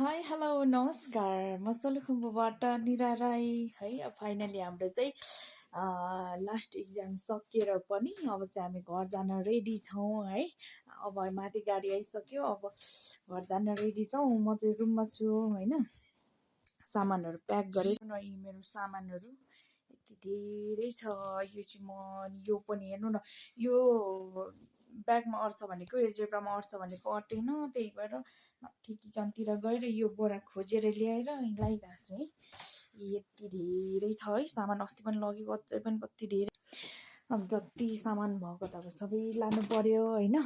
Hi hello नमस्कार म सोलुखुम्बुबाट निरा राई है। अब फाइनली हाम्रो चाहिँ लास्ट इक्जाम सकिएर पनि अब चाहिँ हामी घर जान रेडी छौँ है। अब माथि गाडी आइसक्यो, अब घर जान रेडी छौँ। म चाहिँ रुममा छु होइन, सामानहरू प्याक गरेँ न। यी मेरो सामानहरू यति धेरै छ। यो चाहिँ यो पनि हेर्नु न, यो ब्यागमा अट्छ भनेको, यो जेब्रामा अट्छ भनेको अटेन। त्यही भएर माथि किचनतिर गएर यो बोरा खोजेर ल्याएर लगाइरहेको छु है। यति धेरै छ है सामान। अस्ति पनि लगेको, अझै पनि कति धेरै। अब जति सामान भएको त अब सबै लानु पर्यो होइन।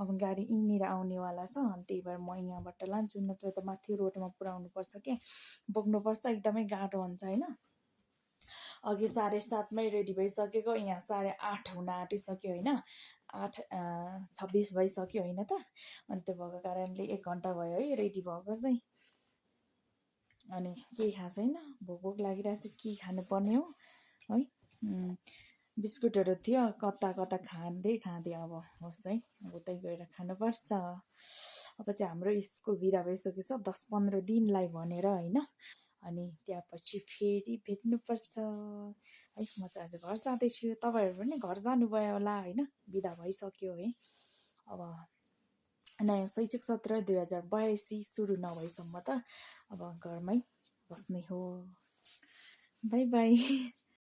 अब गाडी यहीँनिर आउनेवाला छ, अनि त्यही भएर म यहाँबाट लान्छु, नत्र त माथि रोडमा पुऱ्याउनु पर्छ क्या, बोक्नुपर्छ। एकदमै गाह्रो हुन्छ होइन। अघि 7:30मै रेडी भइसकेको, यहाँ 8:30 हुन आँटिसक्यो होइन। 8:26 भइसक्यो होइन त। अनि त्यो भएको कारणले 1 घन्टा भयो है रेडी भएको चाहिँ। अनि केही खाएको छैन, भोक लागिरहेको छ, के खानुपर्ने हो है। बिस्कुटहरू थियो, कता कता खाँदै अब होस् है, उतै गएर खानुपर्छ। अब चाहिँ हाम्रो स्कुल बिदा भइसकेको छ 10-15 दिनलाई भनेर होइन। अनि त्यहाँ पछि फेरि भेट्नुपर्छ है। म चाहिँ आज घर जाँदैछु, तपाईँहरू पनि घर जानुभयो होला होइन, बिदा भइसक्यो है। अब नयाँ शैक्षिक सत्र 2082 सुरु नभएसम्म त अब घरमै बस्ने हो। By by.